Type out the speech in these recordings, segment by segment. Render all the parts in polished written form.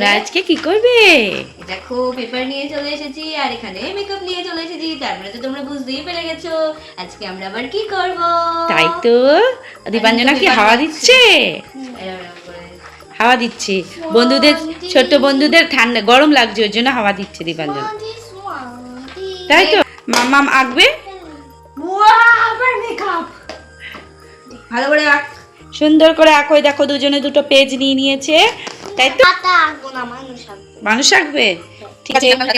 আজকে কি করবে? দেখো পেপার নিয়ে চলে এসেছি আর এখানে মেকআপ নিয়ে চলে এসেছি। তারপরে তো তোমরা বুঝতেই পেরে গেছো আজকে আমরা আবার কি করব। তাই তো দীপাঞ্জনা কি হাওয়া দিচ্ছে? হাওয়া দিচ্ছে বন্ধুদের, ছোট্ট বন্ধুদের ঠান্ডা গরম লাগছে ওই জন্য হাওয়া দিচ্ছে দীপাঞ্জনা। তাই তো মাম্মাম আঁকবে ভালো করে আঁক, সুন্দর করে আঁকো। দেখো দুজনে দুটো পেজ নিয়ে নিয়েছে। তাই তো মানুষ আঁকবে, ঠিক আছে। একরকম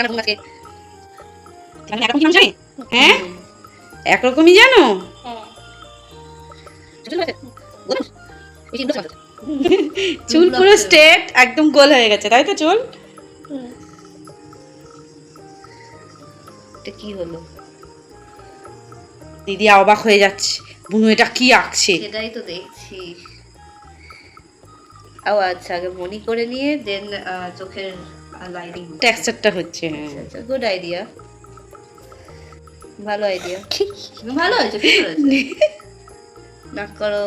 জানো? হ্যাঁ একরকমই জানো। চুল পুরো স্ট্রেট একদম গোল হয়ে গেছে, তাই তো চুল? এটা কি হলো? দিদি অবাক হয়ে যাচ্ছে, বুনু এটা কি আঁকছে। সেটাই তো দেখছি। ও আচ্ছা, আগে মনি করে নিয়ে দেন চোখের লাইনিং টেক্সচারটা হচ্ছে। হ্যাঁ আচ্ছা, গুড আইডিয়া, ভালো আইডিয়া, ভালো হয়েছে, ঠিক হয়েছে। নাক করো,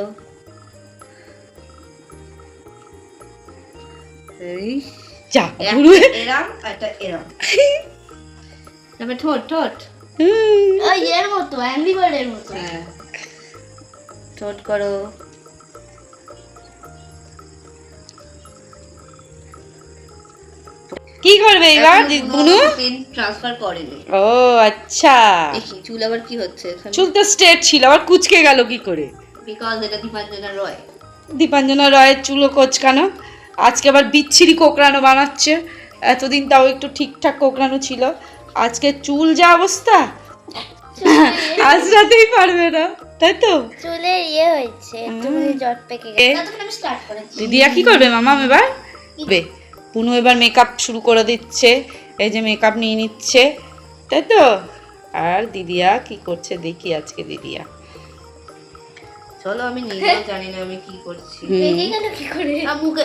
এই যা বুনু এরম একটা এরম। তবে ঠোঁট ঠোঁট ওই এর মতো অ্যাংরি বার্ডের মতো। হ্যাঁ, ঠোঁট করো। কি করবে এবার বুনু? পেন ট্রান্সফার করেনি। ও আচ্ছা, দেখি চুল আবার কি হচ্ছে এখানে। চুল তো স্ট্রেট ছিল, আবার কুচকে গেল কি করে? বিকজ এটা দীপাঞ্জনা রয়। দীপাঞ্জনা রয়ের চুলও কোচকানো, আজকে আবার বিচ্ছিরি কোকড়ানো বানাচ্ছে। এতদিন তাও একটু ঠিকঠাক কোকড়ানো ছিল, আজকে চুল যা অবস্থা আজ রাতেই পারবে না, তাই তো? চুলের হয়েছে একটু জট পেকে গেছে। ততক্ষণ আমি স্টার্ট করেছি। দিদিয়া কি করবে মামাম এবার? পুনু এবার মেকআপ শুরু করে দিচ্ছে, এই যে মেকআপ নিয়ে নিচ্ছে, তাই তো? আর দিদিয়া কি করছে দেখি আজকে দিদিয়া। চলো, আমি নিজেও জানি না আমি কি করছি। পেকে গেল কি করে? মুখে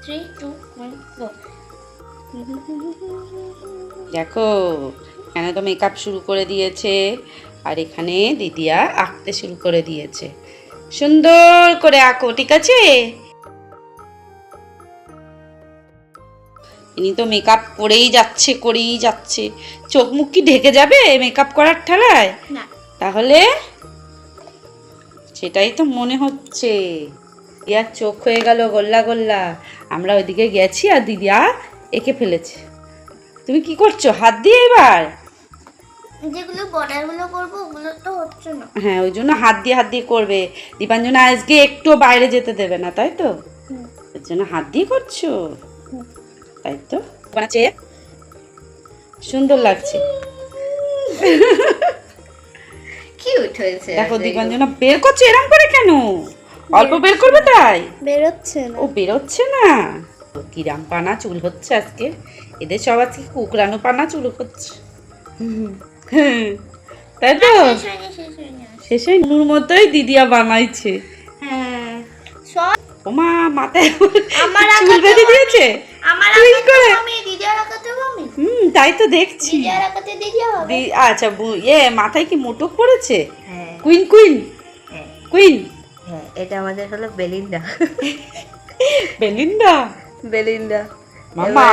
3 2 1 গো। দেখো এখানে তো মেকআপ শুরু করে দিয়েছে, আর এখানে দিদিয়া আঁকতে শুরু করে দিয়েছে। সুন্দর করে আঁকো, ঠিক আছে? ইনি তো মেকআপ করেই যাচ্ছে। চোখ মুখ কি ঢেকে যাবে মেকআপ করার ঠেলায়? না, তাহলে সেটাই তো মনে হচ্ছে। দিদিয়ার চোখ হয়ে গেল গোল্লা গোল্লা। আমরা ওইদিকে গেছি আর দিদিয়া এঁকে ফেলেছে। তুমি কি করছো হাত দিয়ে এবার? যেগুলো বর্ডার গুলো করব ওগুলো তো হচ্ছে না। হ্যাঁ, ওই জন্য হাত দিয়ে করবে। দীপাঞ্জনা আজকে একটু বাইরে যেতে দেবে না, তাই তো? ওই জন্য হাত দিয়ে করছো, তাই তো? বানাচ্ছে, সুন্দর লাগছে। কিউট হয়েছে। দেখো দীপাঞ্জনা বের করছে এরম করে কেন? অল্প বের করবে তাই? বেরোচ্ছে না। ও বেরোচ্ছে না। কিরাম পানা চুল হচ্ছে আজকে, এদের সব আজকে কুকরানো পানা চুল হচ্ছে। তাই তো? শেষে নুর মতোই দিদিয়া বানাইছে। হ্যাঁ, ওমা মাথায় আমার চুল বেঁধে দিয়েছে। আমার তুই আঁকাতে করে আমি দিদিয়ার আঁকাতে আমি তাই তো দেখছি। দিদিয়ার আঁকাতে দিদিয়া হবে। আচ্ছা মাথায় কি মুটুক পড়েছে? হ্যাঁ, কুইন হ্যাঁ, কুইন। হ্যাঁ, এটা আমাদের হলো বেলিন্ডা। বেলিন্ডা মামা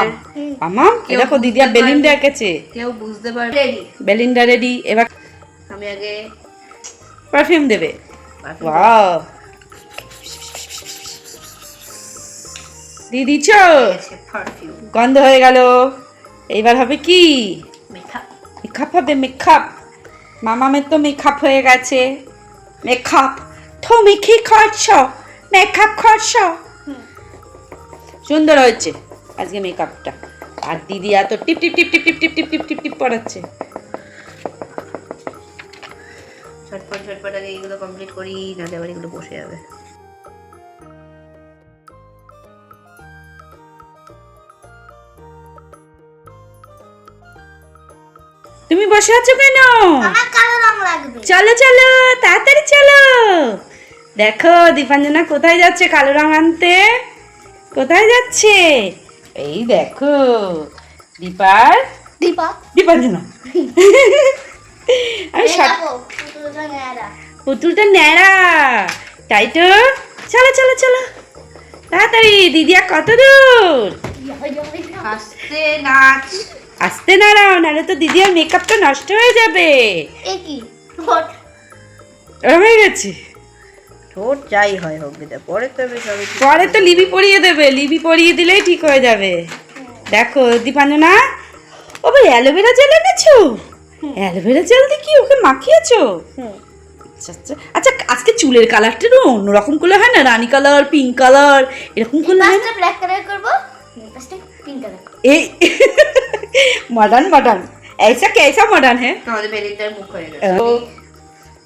মামা কেউ দেখো বুঝতে দিদিয়া বেলিন্ডা পারবে। এঁকেছে। কেউ বুঝতে পারবে। Ready, Belinda ready. এবার আমি আগে পারফিউম দেবে। perfume ওয়াও, দিদি চো দিয়েছি, perfume, গন্ধ হয়ে গেল। এইবার হবে কি? makeup। মেকআপ হবে, মেকআপ। মামামের তো মেকআপ হয়ে গেছে। মেকআপ তুমি কি করছো? মেকআপ করছো? সুন্দর হয়েছে আজকে মেকআপটা। আর দিদি এত টিপ টিপ টিপ টিপ টিপ টিপ টিপ টিপ টিপ টিপ পড়াচ্ছে। ঝটপট আগে এগুলো কমপ্লিট করি, না আবার এগুলো বসে যাবে। তুমি বসে আছো কেন? আমার কালো রং লাগবে। চলো চলো তাড়াতাড়ি চলো। দেখো দীপাঞ্জনা কোথায় যাচ্ছে কালো রং আনতে। কোথায় যাচ্ছে? এই দেখো দীপাঞ্জনা। আমি পুতুলটা নেড়া। পুতুলটা ন্যাড়া, তাই তো? চলো চলো চলো। তাড়াতাড়ি, দিদিয়া কত দূর? আস্তে নাচ। আস্তে নাড়াও, নাহলে তো দিদিয়ার মেকআপটা নষ্ট হয়ে যাবে। এ কি হয়ে গেছে। ঠোঁট যাই হয় হোক দিদা, পরে তবে সবই ঠিক পরে হয়ে তো যাবে। লিপি পরিয়ে দেবে, লিপি পরিয়ে দিলেই ঠিক হয়ে যাবে। দেখো দীপাঞ্জনা, ও ভাই অ্যালোভেরা জেল এনেছো? অ্যালোভেরা জেল দিয়ে কি ওকে মাখিয়েছো? আচ্ছা আচ্ছা আচ্ছা, আজকে চুলের কালারটা একটু অন্যরকম করলে হয় না? রানী কালার, পিঙ্ক কালার, এরকম করলে হয় না? পাঁচটা ব্ল্যাক কালার করবো, পাঁচটা পিঙ্ক কালার। এই মডার্ন মডার্ন, ऐसा कैसा मॉडर्न है? আমাদের বেলিটার মুখ হয়ে গেছে। ও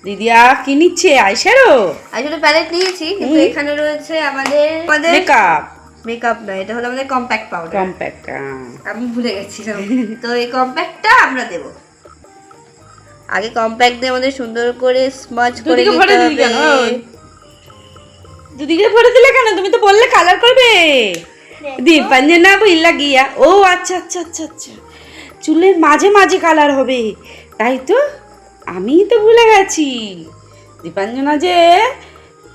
দিদিয়া কি নিচ্ছে? আইশ্যাডো, আসলে প্যালেট নিয়েছি, কিন্তু এখানে রয়েছে আমাদের মেকআপ, মেকআপ না, এটা হলো আমাদের কম্প্যাক্ট পাউডার। কম্প্যাক্ট। আমি ভুলে গেছিলাম। তো এই কম্প্যাক্টটা আমরা দেব। আগে কম্প্যাক্ট দিয়ে আমাদের সুন্দর করে স্মাচ করে দুদিকে ভরে নিতে দিলি কেন? হবে। দুদিকে ভরে দিলে কেন? তুমি তো বললে কালার করবে। দীপাঞ্জনা বুঝলা গিয়া। ও আচ্ছা আচ্ছা আচ্ছা আচ্ছা, চুলের মাঝে মাঝে কালার হবে, তাই তো? আমি তো ভুলে গেছি। দীপাঞ্জনা যে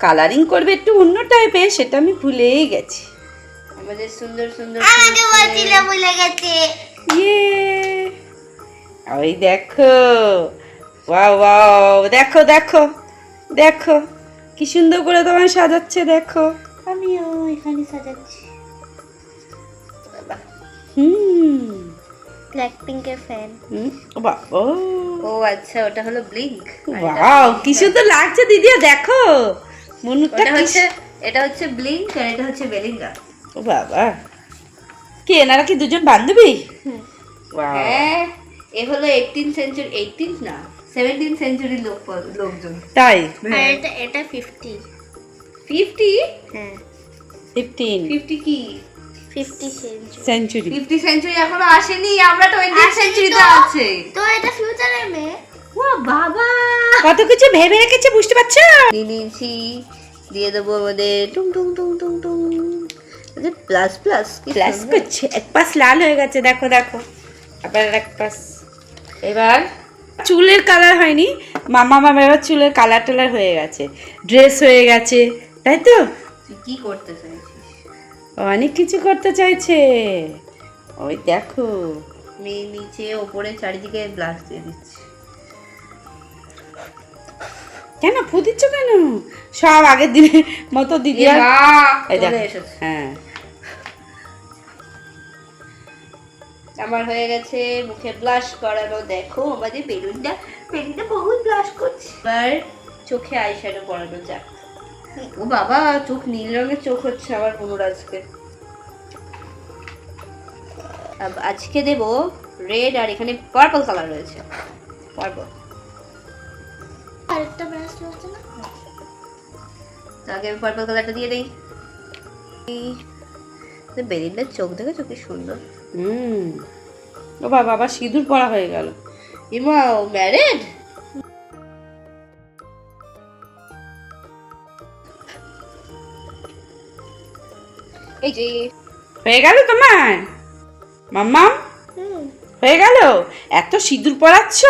কালারিং করবে একটু অন্য টাইপের, সেটা আমি ভুলেই গেছি। আমাদের সুন্দর সুন্দর আমাকে বলছিলাম ভুলে গেছে। ইয়ে, ওই দেখো, ওয়াও ওয়াও, দেখো দেখো দেখো কি সুন্দর করে তোমায় সাজাচ্ছে, দেখো। আমিও এখানে সাজাচ্ছি। হুম ব্ল্যাক পিঙ্কের ফ্যান। হুম, ও বাবা, ও আচ্ছা, ওটা হলো ব্লিঙ্ক। ওয়াও কি সুন্দর লাগছে দিদিয়া, দেখো মনুটা ওটা কি হচ্ছে, এটা হচ্ছে ব্লিঙ্ক আর এটা হচ্ছে বেলিঙ্গা। ও বাবা, কি এনারা কি দুজন বান্ধবী? ওয়াও, হ্যাঁ, এ হলো 18 সেঞ্চুরি, 18 না 17 সেঞ্চুরি লোকজন। তাই? আর এটা 50। 50? হ্যাঁ 15 50 কি? 50 সেঞ্চুরি। সেঞ্চুরি। 50 সেঞ্চুরি এখনো আসেনি, আমরা 20 সেঞ্চুরিতে তো। আছে। তো এটা ফিউচারের মেয়ে। ও বাবা, কত কিছু ভেবে রেখেছে, বুঝতে পারছো? নিয়ে নিয়েছি, দিয়ে দেবো আমাদের টুং টুং টুং টুং টুং, প্লাস প্লাস প্লাস করছে, এক পাশ লাল হয়ে গেছে, দেখো দেখো, আবার এক পাশ। এবার চুলের কালার হয়নি, মামা এবার চুলের কালার টালার হয়ে গেছে, ড্রেস হয়ে গেছে, তাই তো? তুই কি করতে চাইছিস? অনেক কিছু করতে চাইছে, ওই দেখো। মেয়ে নিচে ওপরে চারিদিকে ব্লাশ দিয়ে দিচ্ছি। কেন ফু দিচ্ছ কেন? সব আগের দিনের মতো দিদি আর এই দেখো। চলে এসেছে। হ্যাঁ, আমার হয়ে গেছে মুখে ব্লাশ করানো। দেখো আমাদের বেলুনটা বহুত ব্লাশ করছে। এবার চোখে আইশ্যাডো পরানো যাক। ও বাবা, চোখ নীল রঙের চোখ হচ্ছে আমার বোনুর আজকে। আজকে দেব রেড, আর এখানে পার্পল কালার রয়েছে, পার্পল। আরেকটা ব্রাশ রয়েছে না? তো আগে আমি পার্পল কালারটা দিয়ে দিই। বেলিনটার চোখ দেখে চোখে সুন্দর। ও বাবা, আবার সিঁদুর পরা হয়ে গেল। ইমা ম্যারিড? এই যে হয়ে গেল তোমার মাম্মা, হয়ে গেল? এত সিঁদুর পরাচ্ছ?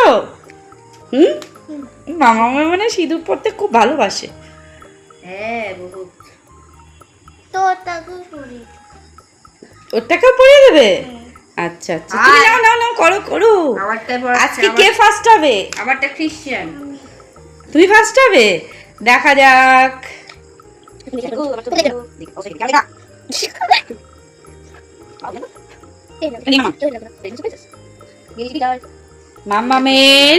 মামা মানে সিঁদুর পরতে খুব ভালোবাসে। হ্যাঁ বহুত। তো তাকে করি। ওটাকেও পরিয়ে দেবে? আচ্ছা আচ্ছা, তুমি নাও নাও নাও, করো করো। আমারটা আজকে কে ফার্স্ট হবে? আমারটা ক্রিশ্চিয়ান। তুমি ফার্স্ট হবে, দেখা যাক। মাম্মামের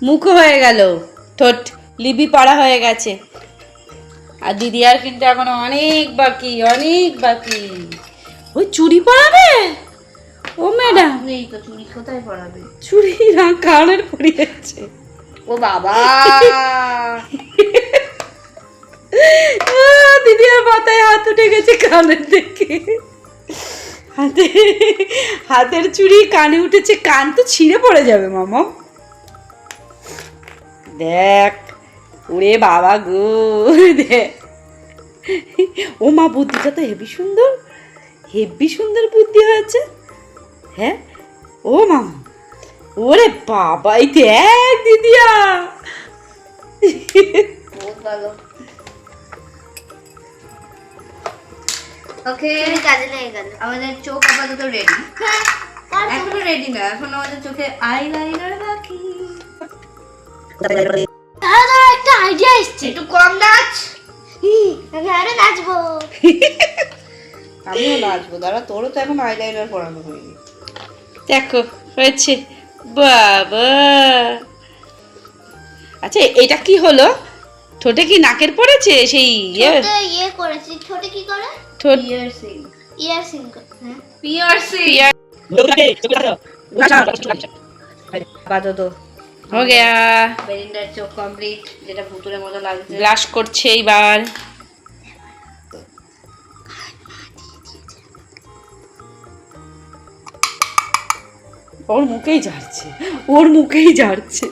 মুখ হয়ে গেল, ঠোঁট লিপি পড়া হয়ে গেছে, আর দিদিয়ার কিন্তু এখন অনেক বাকি, অনেক বাকি। ওই চুড়ি পরাবে? ও ম্যাডাম, নেই তো চুরি, কোথায় পড়াবে? চুড়ি না, কানের পরিয়েছে। ও বাবা, দিদিয়ার মাথায় হাত উঠে গেছে কানের দেখে। হাতের চুড়ি কানে উঠেছে, কান তো ছিঁড়ে পড়ে যাবে মামা। দেখ, ওরে বাবা গো, দেখ। ও মা, বুদ্ধিটা তো হেবি সুন্দর, হেবি সুন্দর বুদ্ধি হয়েছে। হ্যাঁ ও মামা, ওরে বাবা, এই দেখ দিদিয়া। বহুত ভালো। ওকে, কাজে লেগে গেল। আমাদের চোখ আপাতত রেডি। এখনো রেডি না, এখন আমাদের চোখে আইলাইনার বাকি। দাঁড়া একটা আইডিয়া এসছে। একটু কম নাচ। আমি আরো নাচবো। আমিও নাচবো, দাঁড়া, তোরও তো এখন আইলাইনার পরানো হয়নি। দেখো হয়েছে, বাবা। আচ্ছা এটা কি হলো? ঠোঁটে কি নাকের পড়েছে সেই ইয়ে করেছি। ছোট কি করে? ঠোঁট পিয়ার্সিং। ইয়ারসিং। হ্যাঁ পিয়ার্সিং আপাতত হো গয়া। বেলিন্ডার চোখ কমপ্লিট, যেটা ভুতুরের মতো লাগছে। ব্লাশ করছে এইবার। ওর মুখেই ঝাড়ছে, ওর মুখেই ঝাড়ছে।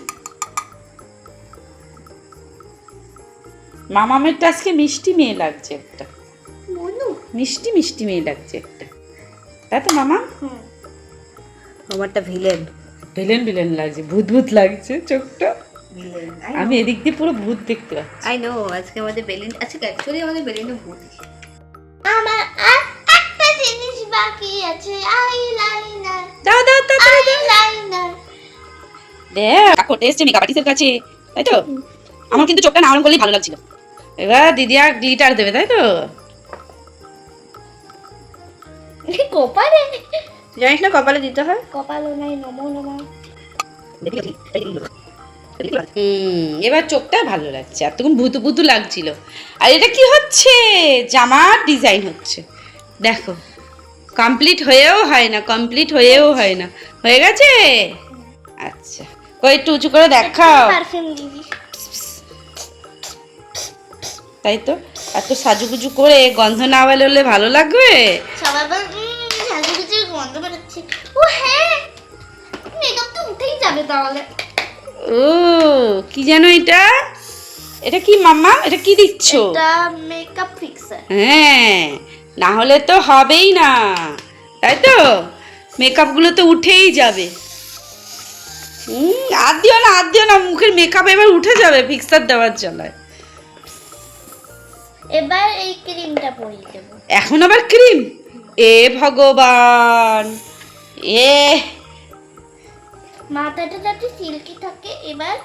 মামামেরটা আজকে মিষ্টি মেয়ে লাগছে একটা, মিষ্টি মিষ্টি মেয়ে লাগছে একটা, তাই তো মামা? আমারটা ভিলেন। ভিলেন ভিলেন লাগছে, ভূত ভূত লাগছে চোখটা। ভিলেন আমি এদিক দিয়ে পুরো ভূত দেখতে পাচ্ছি। I know. আজকে আমাদের বেলিন, আচ্ছা অ্যাকচুয়ালি আমাদের বেলিনে ভূত। আমার আর একটা জিনিস বাকি আছে, আইলাইনার। দাও দাও তাড়াতাড়ি দাও। আইলাইনার। দেখ করতে এসছে মেকআপ আর্টিস্টের কাছে, তাই তো? আমার কিন্তু চোখটা নাড়ন করলেই ভালো লাগছিল। এবার দিদি আর গ্লিটার দেবে, তাই তো? কপালে জানিস না কপালে দিতে হয়? কপালও নাই, নমো নমঃ। এবার চোখটা ভালো লাগছে, আর তখন ভুতু ভুতু লাগছিল। আর এটা কি হচ্ছে? জামার ডিজাইন হচ্ছে, দেখো। কমপ্লিট হয়েও হয় না, কমপ্লিট হয়েও হয় না। হয়ে গেছে? আচ্ছা, কই একটু উঁচু করে দেখাও। পারফিউম দিবি। তাই তো, এত সাজুগুজু করে গন্ধ না বেরোলে ভালো লাগবে? সবাই বল সাজুগুজু গন্ধ বেরোচ্ছে। ও হ্যাঁ, মেকআপ তো উঠেই যাবে তাহলে। ও কি জানো এটা? এটা কি মাম্মা? এটা কি দিচ্ছ? এটা মেকআপ ফিক্সার। হ্যাঁ, না হলে তো হবেই না, তাই তো? মেকআপ গুলো তো উঠেই যাবে। আর দিও না, আর দিও না, মুখের মেকআপ এবার উঠে যাবে ফিক্সার দেওয়ার জ্বালায়। এবার এই ক্রিমটা পরিয়ে দেবো। এখন আবার ক্রিম? এ ভগবান, এ মাথাটা যাতে সিল্কি থাকে। এবার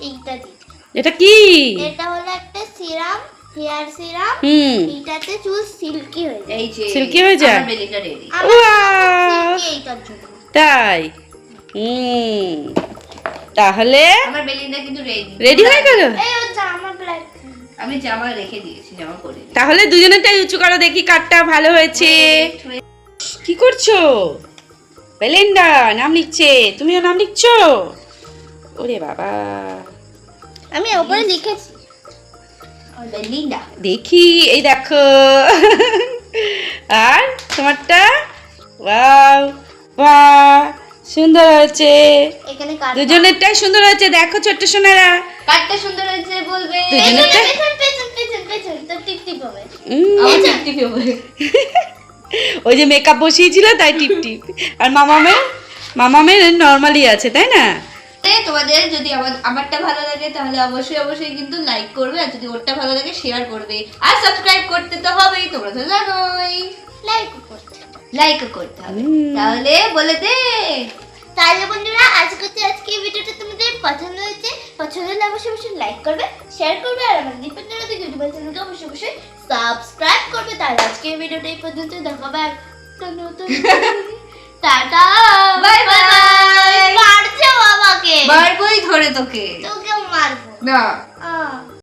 এইটা দিই। এটা কি? এটা হলো একটা সিরাম, হেয়ার সিরাম। এইটাতে চুল সিল্কি হয়ে যায়। এই যে সিল্কি হয়ে যায়? আমার বেলিটা রেডি। ওয়াও, এইটার জন্য। তাই? তাহলে আমার বেলিটা কিন্তু রেডি। রেডি হয়ে গেল? এই ও জামা ব্ল্যাক। আমি জামা রেখে দিয়েছি, জামা পরে নি। তাহলে দুজনেরটাই উঁচু করো, দেখি কারটা ভালো হয়েছে। কি করছো? বেলেন্ডা নাম লিখছে, তুমিও নাম লিখছো? ওরে বাবা, আমি উপরে লিখেছি বেলিন্ডা। দেখি, এই দেখো। আর তোমারটা? ওয়াও, বাহ, সুন্দর হয়েছে। এখানে কাট। দুজনেরটাই সুন্দর হয়েছে, দেখো ছোট্ট সোনারা। কাটটা সুন্দর হয়েছে বলবে। দুজনেরটা পেছন তো টিপ টিপ হবে। আমার টিপটিপি হবে। ওই যে মেকআপ বসিয়েছিল তাই টিপ টিপ। আর মামামের নর্মালি আছে, তাই না? তোমাদের যদি আমারটা ভালো লাগে তাহলে অবশ্যই অবশ্যই কিন্তু লাইক করবে, আর যদি ওরটা ভালো লাগে শেয়ার করবে, আর সাবস্ক্রাইব করতে তো হবেই, তোমরা তো জানোই। লাইকও করতে হবে। তাহলে বলে দে। তাহলে বন্ধুরা আজকে এই ভিডিওটা তোমাদের পছন্দ হয়েছে, পছন্দ হলে অবশ্যই অবশ্যই লাইক করবে, শেয়ার করবে, আর আমার দীপেন্দ্র ইউটিউব চ্যানেলকে অবশ্যই অবশ্যই সাবস্ক্রাইব করবে। তাহলে আজকে এই ভিডিওটা এই পর্যন্ত, দেখাবে একটা নতুন। Tata, bye bye. মারছো আমাকে। মারবই ধরে তোকে। তোকে মারবো না।